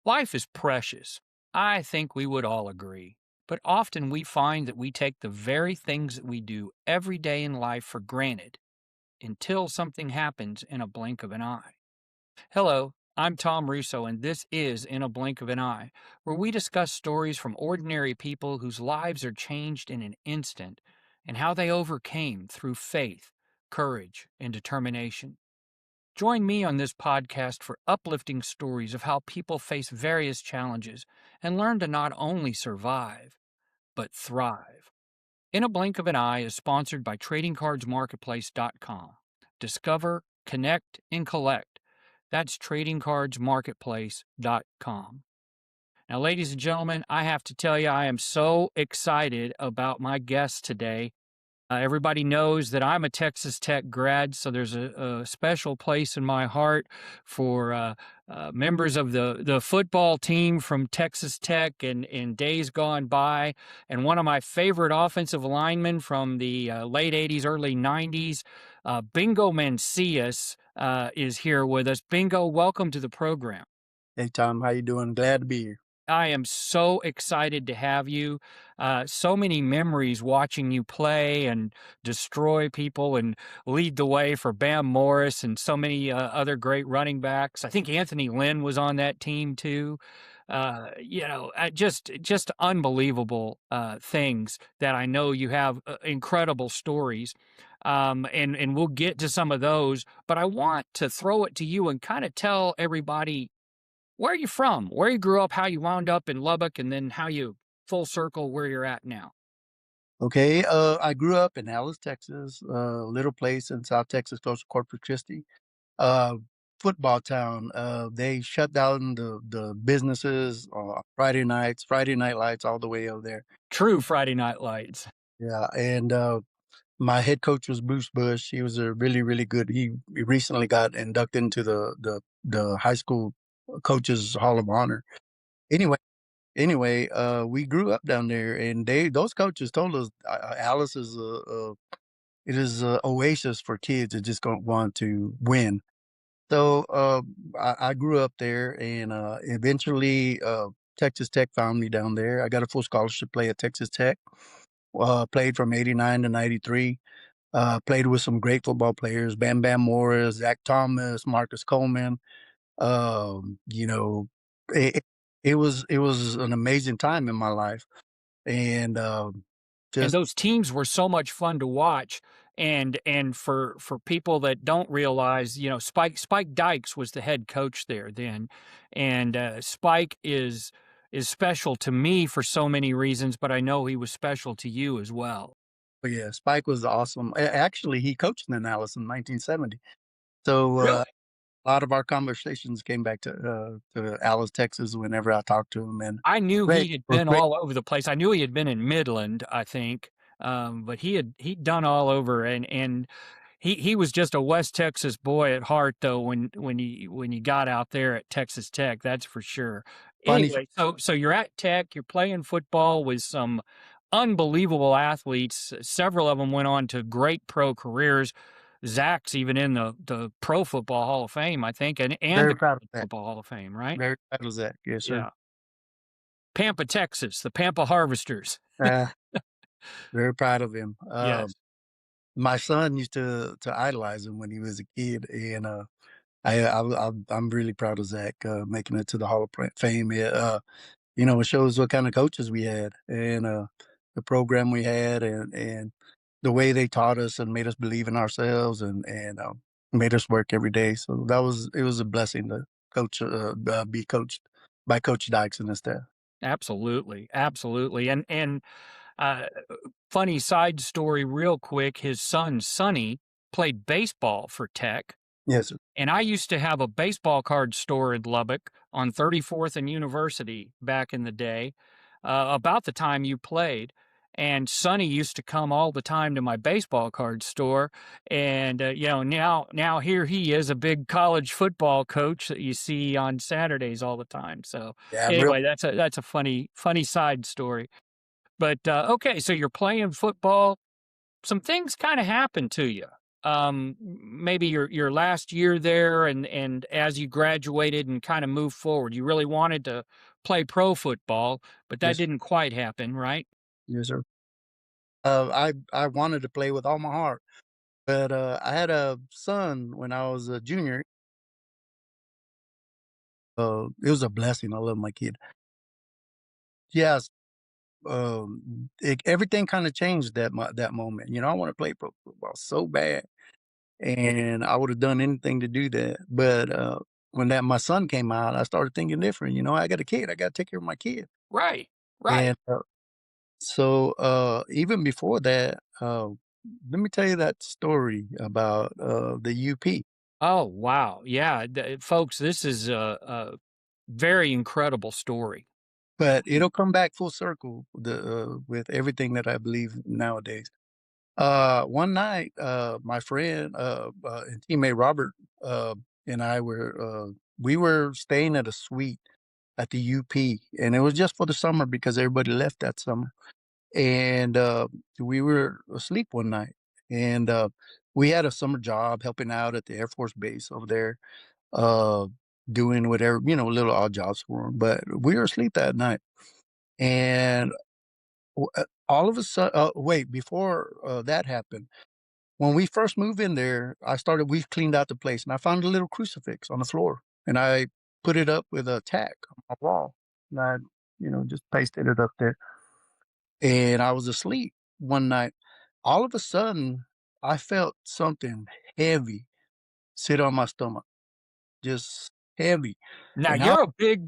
Life is precious. I think we would all agree. But often we find that we take the very things that we do every day in life for granted until something happens in a blink of an eye. Hello, I'm Tom Russo, and this is In a Blink of an Eye, where we discuss stories from ordinary people whose lives are changed in an instant and how they overcame through faith, courage, and determination. Join me on this podcast for uplifting stories of how people face various challenges and learn to not only survive, but thrive. In a Blink of an Eye is sponsored by TradingCardsMarketplace.com. Discover, connect, and collect. That's TradingCardsMarketplace.com. Now, ladies and gentlemen, I have to tell you, I am so excited about my guest today. Everybody knows that I'm a Texas Tech grad, so there's a special place in my heart for members of the football team from Texas Tech and in days gone by. And one of my favorite offensive linemen from the late 80s, early 90s, Bingo Mancillas, is here with us. Bingo, welcome to the program. Hey Tom, how you doing? Glad to be here. I am so excited to have you. So many memories watching you play and destroy people and lead the way for Bam Morris and so many other great running backs. I think Anthony Lynn was on that team too. Just unbelievable things that I know you have incredible stories. And we'll get to some of those, but I want to throw it to you and kind of tell everybody where are you from? Where you grew up, how you wound up in Lubbock, and then how you full circle where you're at now. Okay, I grew up in Alice, Texas, a little place in South Texas close to Corpus Christi. Uh, Football town. They shut down the businesses Friday night lights all the way over there. True Friday Night Lights. Yeah, and my head coach was Bruce Bush. He was a really, really good. He recently got inducted into the high school coaches Hall of Honor. Anyway. We grew up down there, and those coaches told us Alice is it is a oasis for kids that just don't want to win. So I grew up there, and eventually Texas Tech found me down there. I got a full scholarship to play at Texas Tech. Played from '89 to '93. Played with some great football players: Bam Bam Morris, Zach Thomas, Marcus Coleman. You know, it it was an amazing time in my life, and, And just those teams were so much fun to watch. And for people that don't realize, Spike Dykes was the head coach there then, and Spike is special to me for so many reasons, but I know he was special to you as well. but yeah, Spike was awesome. Actually, he coached in Dallas in 1970. So, Really? a lot of our conversations came back to Alice, Texas whenever I talked to him, and I knew great he had was been great. all over the place. I knew he had been in Midland, I think, but he'd done all over, and he was just a West Texas boy at heart, though. When you got out there at Texas Tech, that's for sure. Funny Anyway, so you're at Tech, you're playing football with some unbelievable athletes. Several of them went on to great pro careers. Zach's even in the Pro Football Hall of Fame, I think, and Very the proud of College that. Football Hall of Fame, right? Very proud of Zach. Yes, sir. Yeah. Pampa, Texas, the Pampa Harvesters. Uh, Very proud of him. Yes, My son used to idolize him when he was a kid, and, I'm really proud of Zach, making it to the Hall of Fame. It shows what kind of coaches we had, and, the program we had, and the way they taught us and made us believe in ourselves, and made us work every day. So it was a blessing to be coached by Coach Dykes and his staff. absolutely, absolutely. And uh, funny side story, real quick. His son Sonny played baseball for Tech, Yes, sir. and I used to have a baseball card store in Lubbock on 34th and University back in the day, about the time you played. And Sonny used to come all the time to my baseball card store, and now here he is, a big college football coach that you see on Saturdays all the time. So Yeah, real anyway, that's a funny side story. But okay, so you're playing football. Some things kind of happen to you. maybe your last year there and as you graduated and kind of moved forward? You really wanted to play pro football, but that Yes, didn't quite happen, right? yes, sir. I wanted to play with all my heart, but, I had a son when I was a junior. It was a blessing. I love my kid. Yes, everything kinda changed that moment. You know, I wanna play pro football so bad, and I would've done anything to do that, but, when that my son came out, I started thinking different. You know, I got a kid, I gotta take care of my kid, Right. Right. and, so, even before that, let me tell you that story about, the UP. Oh, wow. Yeah, folks, this is a very incredible story. But it'll come back full circle, with everything that I believe nowadays. One night, my friend, and teammate Robert, and I we were staying at a suite at the UP, and it was just for the summer because everybody left that summer. And, we were asleep one night, and, we had a summer job helping out at the Air Force Base over there, uh, doing whatever, little odd jobs for 'em, but we were asleep that night, and all of a sudden, wait, before, that happened, when we first moved in there, we cleaned out the place, and I found a little crucifix on the floor, and I put it up with a tack on my wall, and I, just pasted it up there, and I was asleep one night. All of a sudden, I felt something heavy sit on my stomach, just heavy, Now and I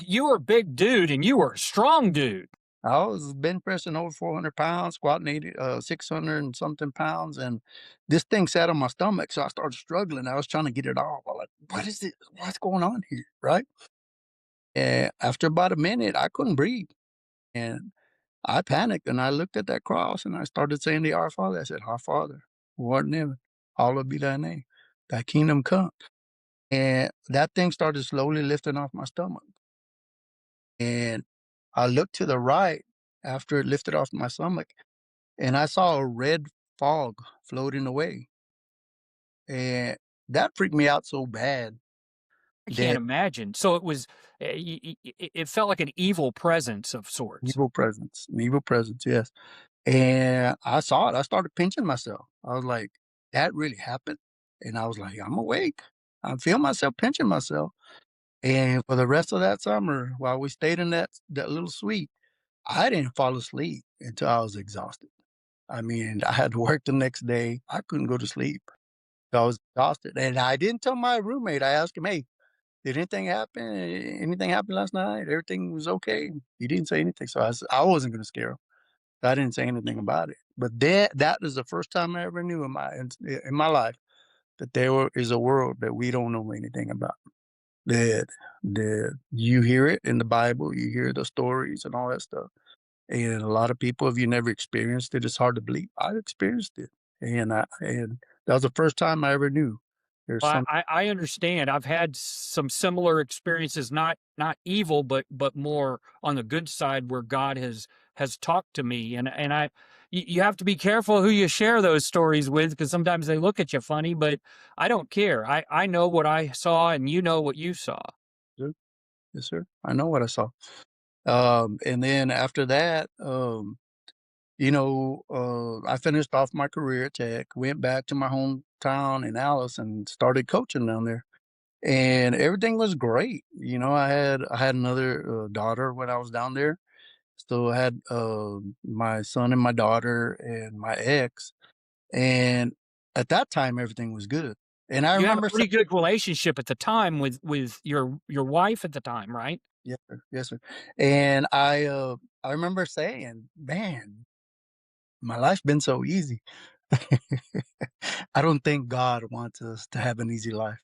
you were a big dude and you were a strong dude. I was bench pressing over 400 pounds, squatting 600 and something pounds, and this thing sat on my stomach, so I started struggling. I was trying to get it off. I'm like, "What is it? What's going on here?" Right? And after about a minute, I couldn't breathe, and I panicked, and I looked at that cross, and I started saying the Our Father. I said, "Our Father, who art in heaven, hallowed be thy name. Thy kingdom come." And that thing started slowly lifting off my stomach, and I looked to the right after it lifted off my stomach, and I saw a red fog floating away, and that freaked me out so bad I can't that imagine. So it was it felt like an evil presence of sorts. evil presence, yes, and I saw it, I started pinching myself. I was like, "That really happened?" And I was like, "I'm awake." I feel myself pinching myself, and for the rest of that summer, while we stayed in that little suite, I didn't fall asleep until I was exhausted. I mean, I had to work the next day, I couldn't go to sleep. I was exhausted, and I didn't tell my roommate. I asked him, "Hey, did anything happen? Anything happen last night? Everything was okay?" He didn't say anything, so I wasn't gonna scare him. I didn't say anything about it. But that is the first time I ever knew in my life that is a world that we don't know anything about. That you hear it in the Bible, you hear the stories and all that stuff, and a lot of people, if you never experienced it, it's hard to believe. I experienced it, and that was the first time I ever knew there's Well, some I understand. I've had some similar experiences, not evil, but more on the good side where God has talked to me, and you have to be careful who you share those stories with because sometimes they look at you funny, but I don't care. I know what I saw, and you know what you saw. Yes, sir. I know what I saw. And then after that, I finished off my career at Tech, went back to my hometown in Alice and started coaching down there. And everything was great. I had another daughter when I was down there. So I had my son and my daughter and my ex. And at that time, everything was good. And I You had a remember pretty good relationship at the time with your wife at the time, right? yes, sir. Yes, sir. And I remember saying, "Man, my life's been so easy." I don't think God wants us to have an easy life.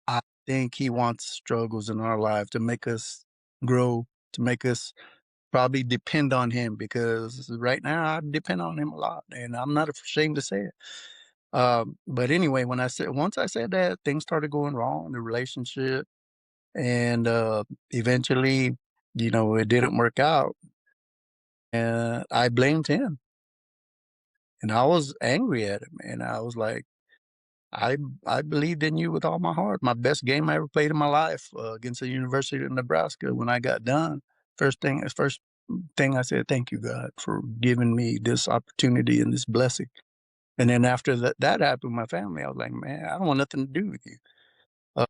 I think he wants struggles in our life to make us grow, to make us probably depend on him because right now I depend on him a lot and I'm not ashamed to say it. But anyway, once I said that, things started going wrong in the relationship and eventually, it didn't work out and I blamed him and I was angry at him and I was like, I I believed in you with all my heart. My best game I ever played in my life, against the University of Nebraska when I got done. First thing I said, "Thank you, God, for giving me this opportunity and this blessing." And then after that happened with my family, I was like, "Man, I don't want nothing to do with you. Uh,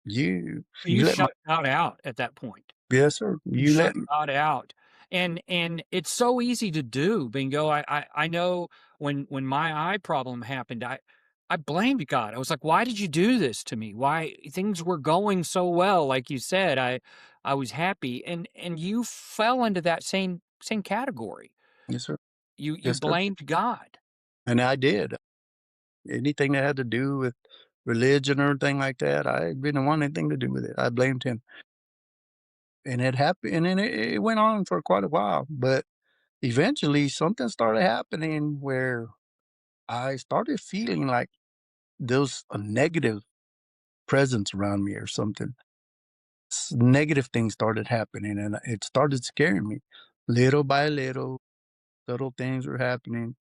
you You you let my." shut God out at that point. Yes, sir. You You shut let me. God out, and it's so easy to do, Bingo. I know when my eye problem happened, I blamed God. I was like, "Why did you do this to me? Why things were going so well, like you said, I was happy." And you fell into that same category. Yes, sir. You Yes, sir. blamed God. And I did. Anything that had to do with religion or anything like that, I didn't want anything to do with it. I blamed him. And it happened, and then it went on for quite a while, but eventually something started happening where I started feeling like there was a negative presence around me or something. Negative things started happening, and it started scaring me. Little by little, little things were happening,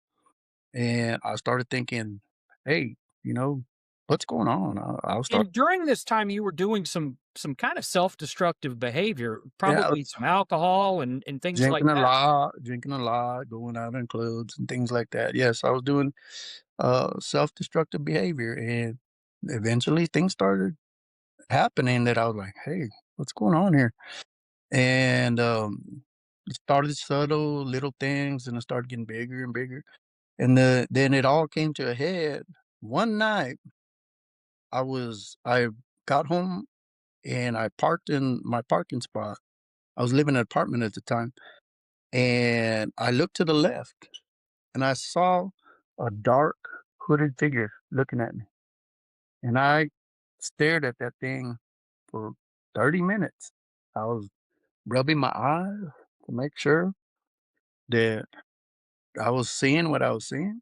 and I started thinking, "Hey, you know, what's going on?" I'll start. And during this time, you were doing some kind of self-destructive behavior, Yeah, probably some alcohol and things like that. drinking a lot, going out in clubs and things like that. Yes, I was doing self-destructive behavior, and eventually things started happening that I was like, "Hey, what's going on here?" And it started subtle little things, and it started getting bigger and bigger. And then it all came to a head one night. I got home and I parked in my parking spot. I was living in an apartment at the time, and I looked to the left, and I saw a dark hooded figure looking at me. And I stared at that thing for 30 minutes. I was rubbing my eyes to make sure that I was seeing what I was seeing.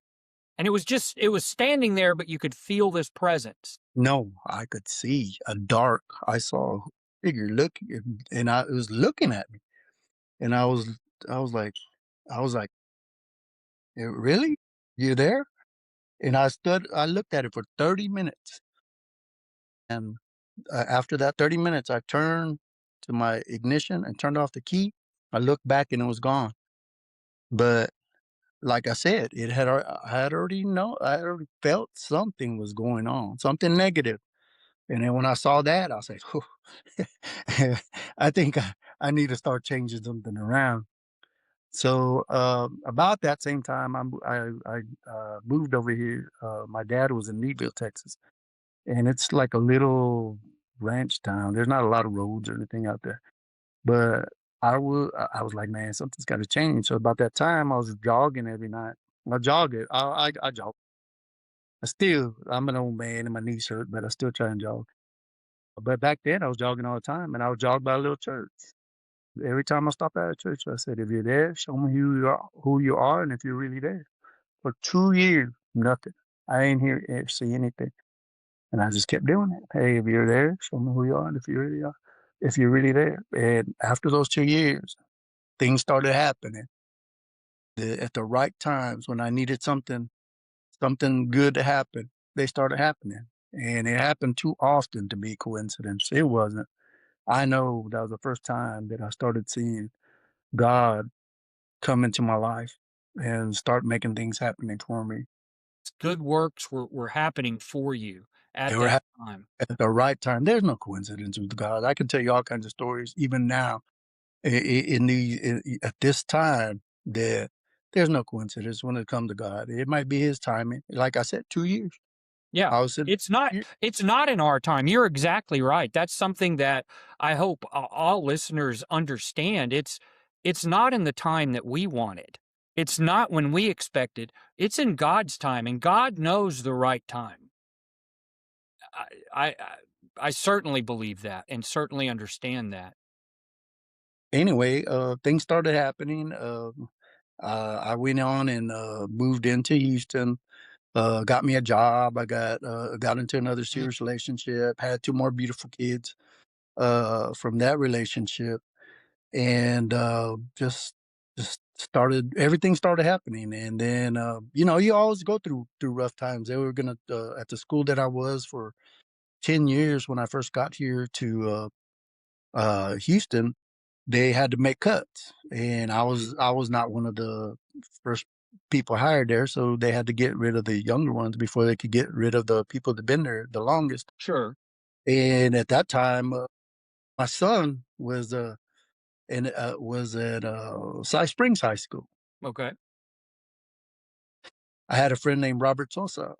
And it was standing there, but you could feel this presence. No, I could see a dark. I saw a figure looking, and it was looking at me, and I was like, I was like, Really? You there?" And I looked at it for 30 minutes, and after that 30 minutes, I turned to my ignition and turned off the key. I looked back and it was gone. But like I said, I had already felt something was going on, something negative. And then when I saw that, I said, "Whew, I think I need to start changing something around." So about that same time, I moved over here. My dad was in Meadville, Texas, and it's like a little ranch town. There's not a lot of roads or anything out there. But I was like, "Man, something's gotta change." So about that time, I was jogging every night. I jog it. I jog. I'm an old man and my knees hurt, but I still try and jog. But back then, I was jogging all the time, and I would jog by a little church. Every time I stopped at a church, I said, "If you're there, show me who you are, and if you're really there." For 2 years, nothing. I ain't see anything, and I just kept doing it. "Hey, if you're there, show me who you are, and if you're really there." And after those 2 years, things started happening. At the right times when I needed something good to happen, they started happening, and it happened too often to be coincidence. It wasn't. I know that was the first time that I started seeing God come into my life and start making things happening for me. Good works were happening for you They at were that hap time. at the right time. There's no coincidence with God. I can tell you all kinds of stories even now at this time that there's no coincidence when it comes to God. It might be his timing. Like I said, 2 years. Yeah. I was sitting here. It's not in our time. You're exactly right. That's something that I hope all listeners understand. It's not in the time that we want it. It's not when we expect it. It's in God's time, and God knows the right time. I I I I certainly believe that and certainly understand that. Anyway, things started happening. I went on and moved into Houston. Got me a job. Got into another serious relationship. Had two more beautiful kids from that relationship, and just started everything started happening, and then, you know, you always go through rough times. They were gonna, at the school that I was for 10 years when I first got here to, Houston, they had to make cuts, and I was not one of the first people hired there, so they had to get rid of the younger ones before they could get rid of the people that been there the longest. Sure. And at that time, my son was at, Cy Springs High School. Okay. I had a friend named Robert Sosa,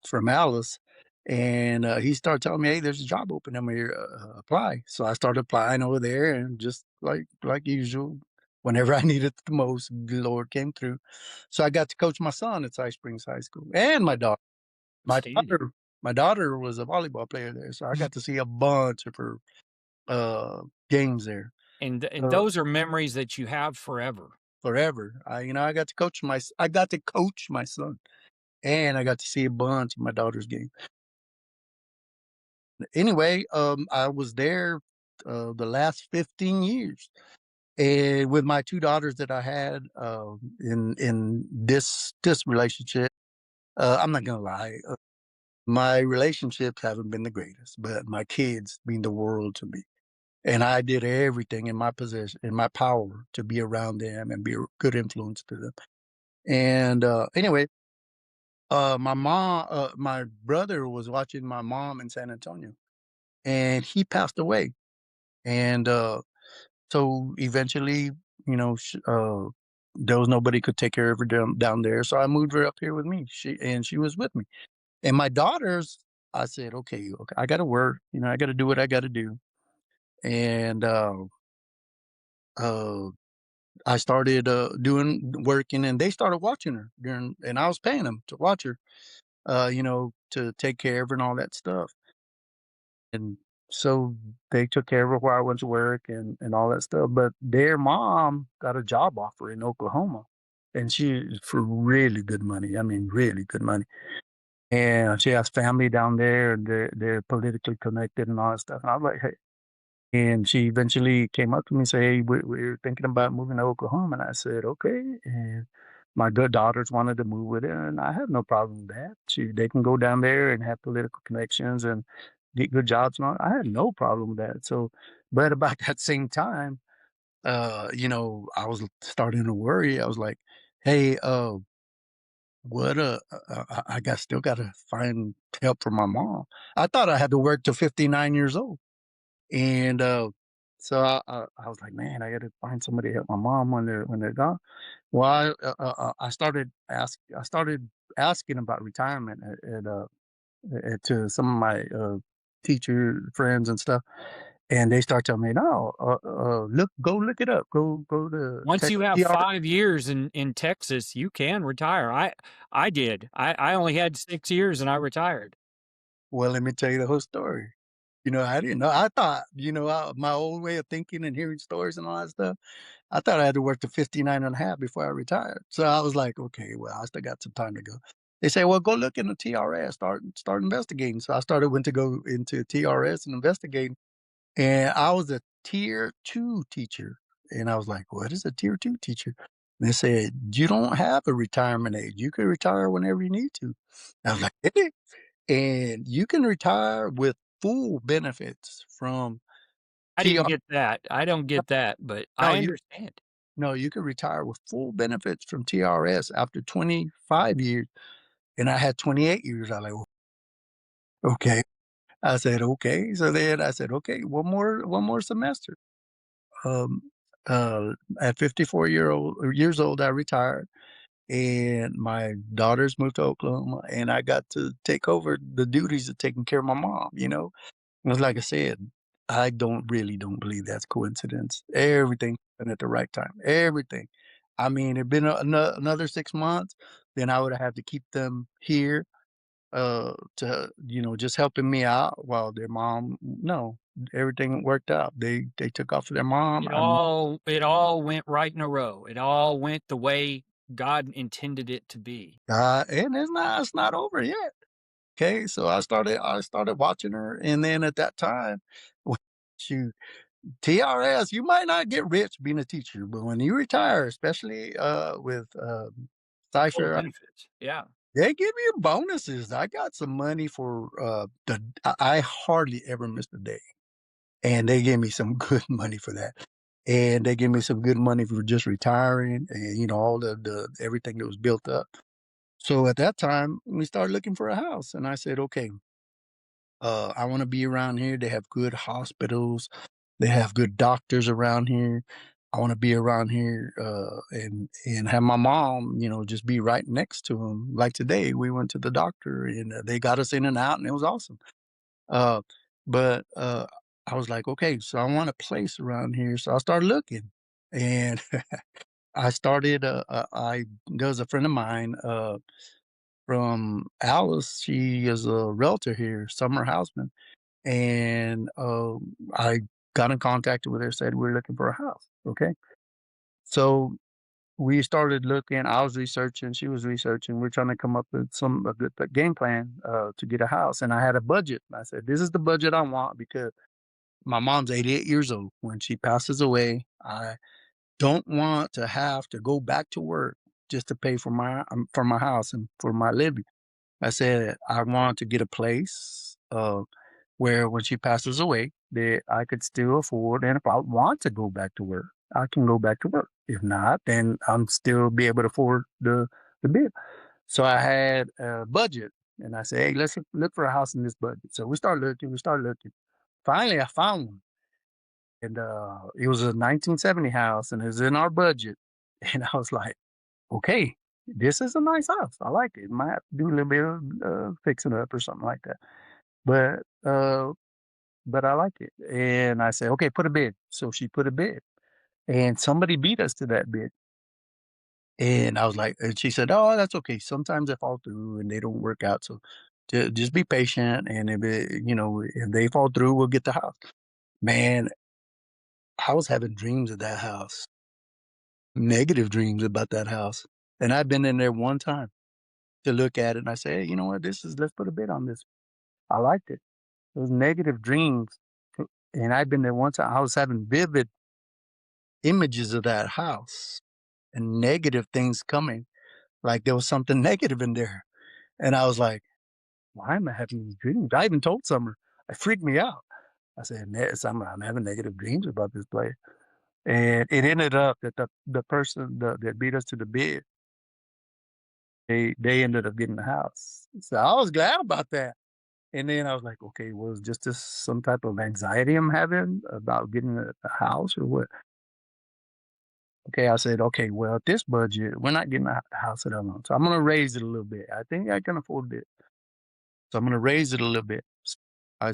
from Alice, and, he started telling me, "Hey, there's a job open over here, apply." So I started applying over there, and just like usual, whenever I needed it the most, the Lord came through. So I got to coach my son at Cy Springs High School, and my daughter. My Outstanding. daughter was a volleyball player there, so I got to see a bunch of her, games there, And uh, those are memories that you have forever. forever. I got to I got to coach my son, and I got to see a bunch of my daughter's games. Anyway, I was there, the last 15 years, and with my 2 daughters that I had, in this relationship, I'm not gonna lie, my relationships haven't been the greatest, but my kids mean the world to me, and I did everything in my power to be around them and be a good influence to them. And, anyway, my brother was watching my mom in San Antonio, and he passed away. And, so eventually, you know, there was nobody could take care of her down there, so I moved her up here with me. She was with me. And my daughters, I said, "Okay, okay, I gotta work, I gotta do what I gotta do." And, uh, I started, doing working, and they started watching her and I was paying them to watch her, to take care of her and all that stuff. And so they took care of her while I went to work and all that stuff, but their mom got a job offer in Oklahoma, and she for really good money, I mean, really good money, and she has family down there, and they're politically connected and all that stuff, and I was like, "Hey," and she eventually came up to me and said, "Hey, we're thinking about moving to Oklahoma," and I said, "Okay," and my good daughters wanted to move with her, and I have no problem with that. They can go down there and have political connections and get good jobs and all. I had no problem with that. So, but about that same time, I was starting to worry. I was like, "Hey, what? I got still got to find help for my mom." I thought I had to work till 59 years old, and so I was like, "Man, I got to find somebody to help my mom when they're gone." Well, I started asking about retirement to some of my teacher friends and stuff, and they start telling me, "No, go look it up. Go to Once tech you have TR." 5 years in Texas, you can retire. I did. I only had 6 years and I retired. Well, let me tell you the whole story. I didn't know. I thought, my old way of thinking and hearing stories and all that stuff. I thought I had to work to 59 and a half before I retired. So I was like, okay, well, I still got some time to go. They say, well, go look in the TRS, start investigating. So went to go into TRS and investigating. And I was a tier 2 teacher, and I was like, "What is a tier 2 teacher?" And they said, "You don't have a retirement age. You can retire whenever you need to." I was like, "Really?" And you can retire with full benefits from I didn't TR. get that. I don't get that, but No, I understand. you can retire with full benefits from TRS after 25 years, and I had 28 years. I like, "Okay." I said, "Okay." So then I said, "Okay, one more semester." Um, at 54 years old, I retired, and my daughters moved to Oklahoma, and I got to take over the duties of taking care of my mom. And like I said, I don't believe that's coincidence. Everything happened at the right time. Everything. I mean, it'd been another 6 months, then I would have had to keep them here, to just helping me out while their mom. No, everything worked out. They took off for their mom. It all went right in a row. It all went the way God intended it to be. And it's not over yet. Okay, so I started watching her, and then at that time, shoot, TRS, you might not get rich being a teacher, but when you retire, especially, with, Full Cypher, benefits. Yeah. they give you bonuses. I got some money for, I hardly ever missed a day, and they gave me some good money for that, and they gave me some good money for just retiring and, all the everything that was built up. So at that time, we started looking for a house, and I said, "Okay, I wanna be around here. They have good hospitals. They have good doctors around here. I wanna be around here, and have my mom, just be right next to them. Like today, we went to the doctor, and, they got us in and out, and it was awesome. Uh, but I was like, "Okay, so I want a place around here." So I started looking, and I started, I there was a friend of mine, from Alice. She is a realtor here, summer houseman, and, I got in contact with her, said, "We're looking for a house." Okay. So we started looking. I was researching, she was researching. We're trying to come up with a good game plan, to get a house. And I had a budget. I said, "This is the budget I want because my mom's 88 years old. When she passes away, I don't want to have to go back to work just to pay for my house and for my living." I said I want to get a place, where when she passes away, that I could still afford, and if I want to go back to work, I can go back to work. If not, then I'm still be able to afford the bill. So I had a budget, and I said, "Hey, let's look for a house in this budget." So we started looking. We started looking. Finally, I found one, and it was a 1970 house, and it was in our budget. And I was like, "Okay, this is a nice house. I like it. Might have to do a little bit of fixing up or something like that." But uh, but I like it. And I said, "Okay, put a bid." So she put a bid, and somebody beat us to that bid. And I was like, and she said, "Oh, that's okay. Sometimes they fall through and they don't work out. So just be patient. And if they fall through, we'll get the house." Man, I was having dreams of that house, negative dreams about that house. And I've been in there one time to look at it. And I say, "Hey, you know what? Let's put a bid on this." I liked it. Those negative dreams. And I've been there one time. I was having vivid images of that house and negative things coming, like there was something negative in there. And I was like, "Why am I having these dreams?" I even told Summer. It freaked me out. I said, Summer, I'm having negative dreams about this place." And it ended up that the person that beat us to the bid, they ended up getting the house. So I was glad about that. And then I was like, "Okay, was just this some type of anxiety I'm having about getting a house or what?" Okay, I said, "Okay, well, at this budget, we're not getting the house that I want. So I'm gonna raise it a little bit. I think I can afford it. So I'm gonna raise it a little bit." I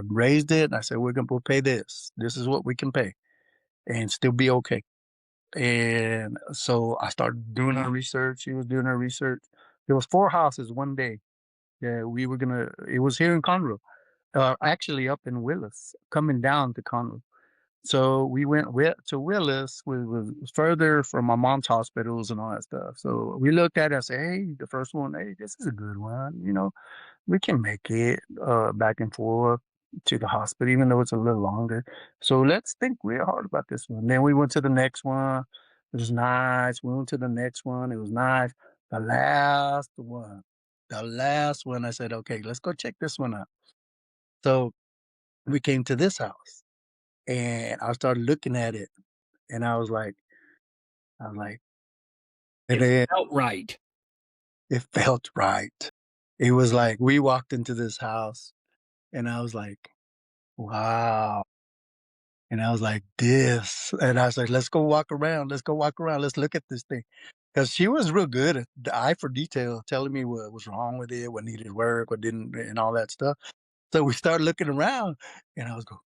raised it and I said, we'll pay this. This is what we can pay and still be okay." And so I started doing our research. She was doing her research. There was 4 houses one day that we were gonna it was here in Conroe, actually up in Willis, coming down to Conroe. So we went to Willis, was further from my mom's hospitals and all that stuff. So we looked at it and said, "Hey, the first one, hey, this is a good one. We can make it back and forth to the hospital, even though it's a little longer. So let's think real hard about this one." Then we went to the next one. It was nice. We went to the next one. It was nice. The last one, the last one, I said, "Okay, let's go check this one out." So we came to this house and I started looking at it and I was like, and It then felt right. it felt right. It was like we walked into this house and I was like, "Wow." And I was like, "This," and I was like, "Let's go walk around. Let's go walk around. Let's look at this thing." Because she was real good at the eye for detail, telling me what was wrong with it, what needed work, what didn't, and all that stuff. So we started looking around, and I was going,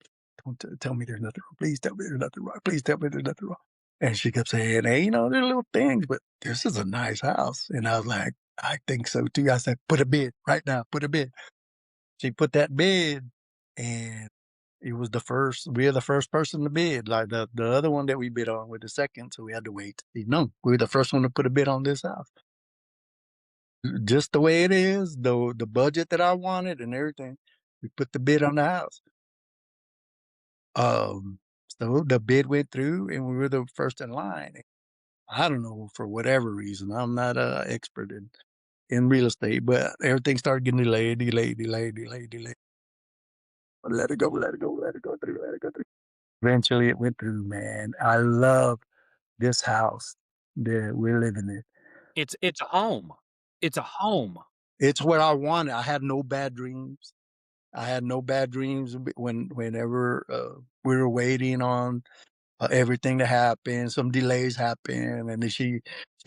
"Don't tell me there's nothing wrong. Please tell me there's nothing wrong. Please tell me there's nothing wrong." And she kept saying, "Hey, there's little things, but this is a nice house." And I was like, "I think so too." I said, "Put a bid right now. Put a bid." She put that bid, and it was we're the first person to bid. Like the other one that we bid on with the second, so we had to wait. No, we're the first one to put a bid on this house. Just the way it is, the budget that I wanted and everything. We put the bid on the house. Um, so the bid went through, and we were the first in line. I don't know, for whatever reason, I'm not a expert in real estate, but everything started getting delayed, delayed, delayed, delayed, delayed. Let it go, let it go, let it go through, let it go through. Eventually, it went through, man. I love this house that we're living in. It's a home. It's a home. It's what I wanted. I had no bad dreams. I had no bad dreams whenever, we were waiting on, everything to happen. Some delays happened, and then she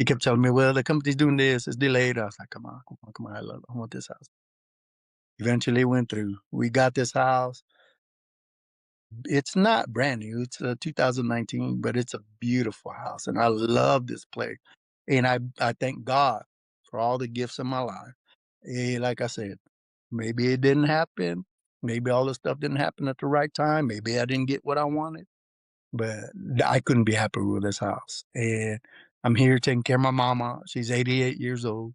kept telling me, "Well, the company's doing this. It's delayed." I was like, "Come on, come on, come on. I want this house." Eventually, it went through. We got this house. It's not brand new. It's a 2019, but it's a beautiful house, and I love this place. And I thank God for all the gifts in my life. Like I said, maybe it didn't happen. Maybe all the stuff didn't happen at the right time. Maybe I didn't get what I wanted, but I couldn't be happier with this house. And I'm here taking care of my mama. She's 88 years old.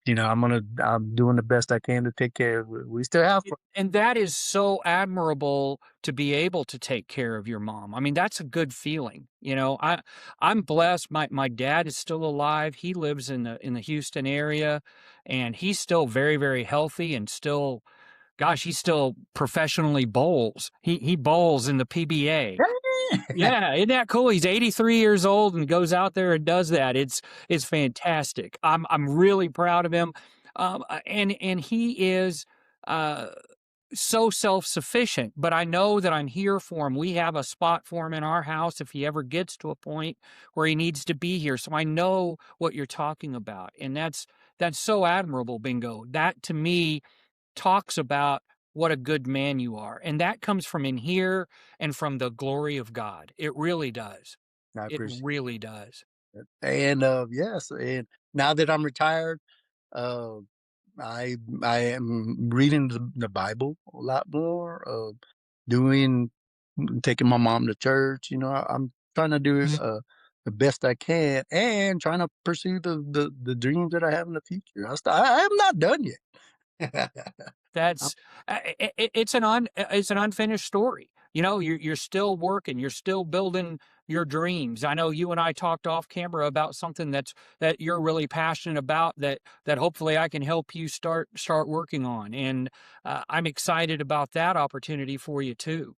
I'm doing the best I can to take care of her. We still have And that is so admirable to be able to take care of your mom. I mean, that's a good feeling. I'm blessed. My dad is still alive. He lives in the Houston area, and he's still very, very healthy and still, gosh, he still professionally bowls. He bowls in the PBA. Yeah, isn't that cool? He's 83 years old and goes out there and does that. It's fantastic. I'm really proud of him. And he is uh so self-sufficient, but I know that I'm here for him. We have a spot for him in our house if he ever gets to a point where he needs to be here. So I know what you're talking about. And that's so admirable, Bingo. That to me talks about what a good man you are. And that comes from in here and from the glory of God. It really does. I It appreciate really does. it. And, yes, and now that I'm retired, uh, I am reading the Bible a lot more, doing taking my mom to church. I'm trying to do, the best I can, and trying to pursue the dreams that I have in the future. I am not done yet. I'm That's it's an unfinished story. You're still working, you're still building your dreams. I know you and I talked off camera about something that you're really passionate about that hopefully I can help you start working on, and I'm excited about that opportunity for you too.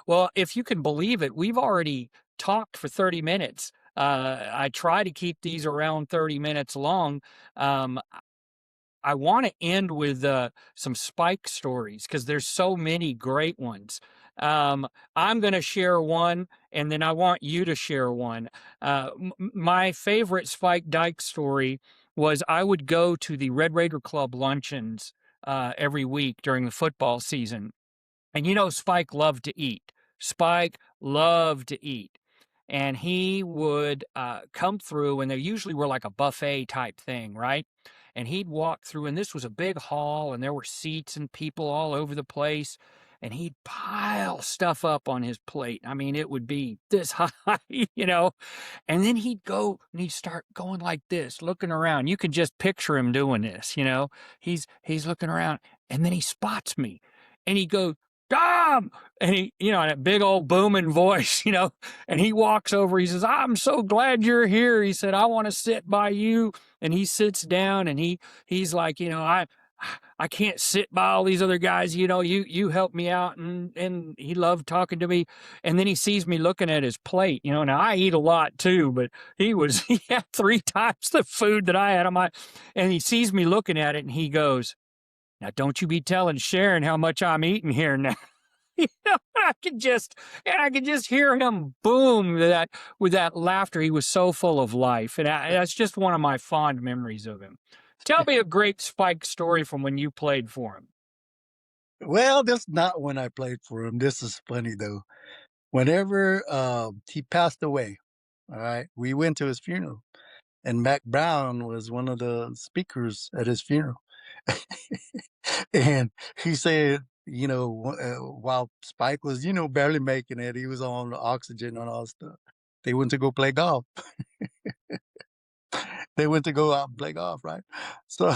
Well, if you can believe it, we've already talked for 30 minutes. I try to keep these around 30 minutes long. Um, I want to end with some Spike stories because there's so many great ones. I'm going to share one, and then I want you to share one. My favorite Spike Dyke story was I would go to the Red Raider Club luncheons every week during the football season, and Spike loved to eat. Spike loved to eat. And he would come through, and they usually were like a buffet type thing, right? And he'd walk through, and this was a big hall, and there were seats and people all over the place. And he'd pile stuff up on his plate. I mean, it would be this high, you know. And then he'd go and he'd start going like this, looking around. You could just picture him doing this. He's looking around, and then he spots me, and he goes, Dom! And in a big old booming voice, and he walks over. He says, I'm so glad you're here. He said, I want to sit by you. And he sits down, and he's like, I can't sit by all these other guys. You help me out. And he loved talking to me. And then he sees me looking at his plate. Now I eat a lot too, but he had 3 times the food that I had on and he sees me looking at it, and he goes, now don't you be telling Sharon how much I'm eating here now. I could just hear him boom with that laughter. He was so full of life, and that's just one of my fond memories of him. Tell me a great Spike story from when you played for him. Well, this is not when I played for him. This is funny though. Whenever, he passed away, all right, we went to his funeral, and Mac Brown was one of the speakers at his funeral. And he said, while Spike was, barely making it, he was on oxygen and all stuff. They went to go play golf. They went to go out and play golf, right? So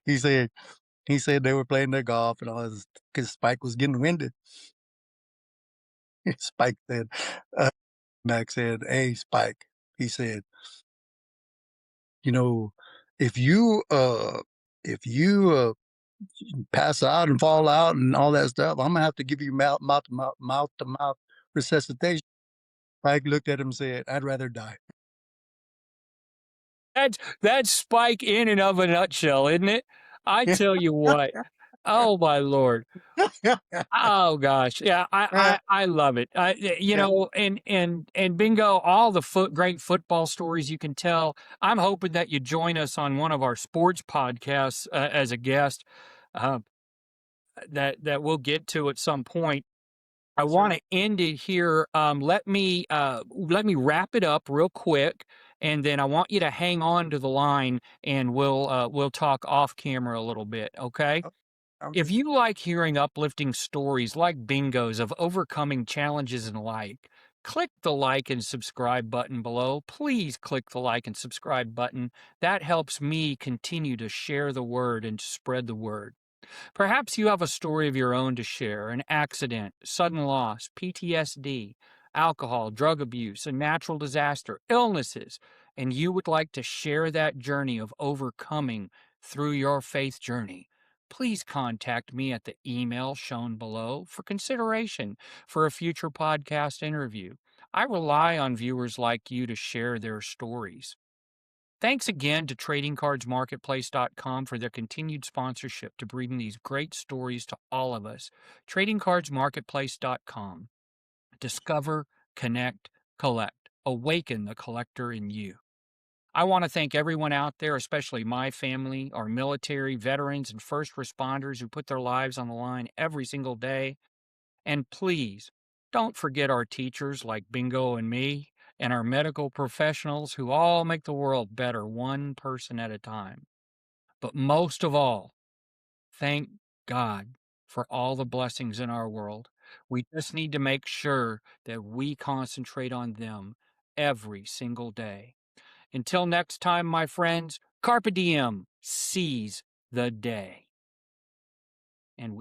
he said, He said they were playing their golf and all this because Spike was getting winded. Spike said, uh, Max said, "Hey, Spike," he said, "you know, if you, if you, pass out and fall out and all that stuff, I'm gonna have to give you mouth to mouth resuscitation." Spike looked at him and said, "I'd rather die." That's Spike in and of a nutshell, isn't it? I tell you what. Oh my lord. Oh gosh, yeah, I love it. You Yeah. know, and bingo, all the great football stories you can tell. I'm hoping that you join us on one of our sports podcasts as a guest. Uh, that we'll get to at some point. I Yes, sir. want to end it here. Let me wrap it up real quick, and then I want you to hang on to the line, and we'll talk off camera a little bit. Okay? Oh, sounds If good. you like hearing uplifting stories like Bingo's of overcoming challenges in life, click the like and subscribe button below. Please click the like and subscribe button. That helps me continue to share the word and to spread the word. Perhaps you have a story of your own to share: an accident, sudden loss, PTSD, alcohol, drug abuse, a natural disaster, illnesses, and you would like to share that journey of overcoming through your faith journey. Please contact me at the email shown below for consideration for a future podcast interview. I rely on viewers like you to share their stories. Thanks again to TradingCardsMarketplace.com for their continued sponsorship to bring these great stories to all of us. TradingCardsMarketplace.com. Discover, connect, collect. Awaken the collector in you. I want to thank everyone out there, especially my family, our military, veterans, and first responders who put their lives on the line every single day. And please, don't forget our teachers like Bingo and me, and our medical professionals who all make the world better one person at a time. But most of all, thank God for all the blessings in our world. We just need to make sure that we concentrate on them every single day. Until next time, my friends, carpe diem, seize the day. And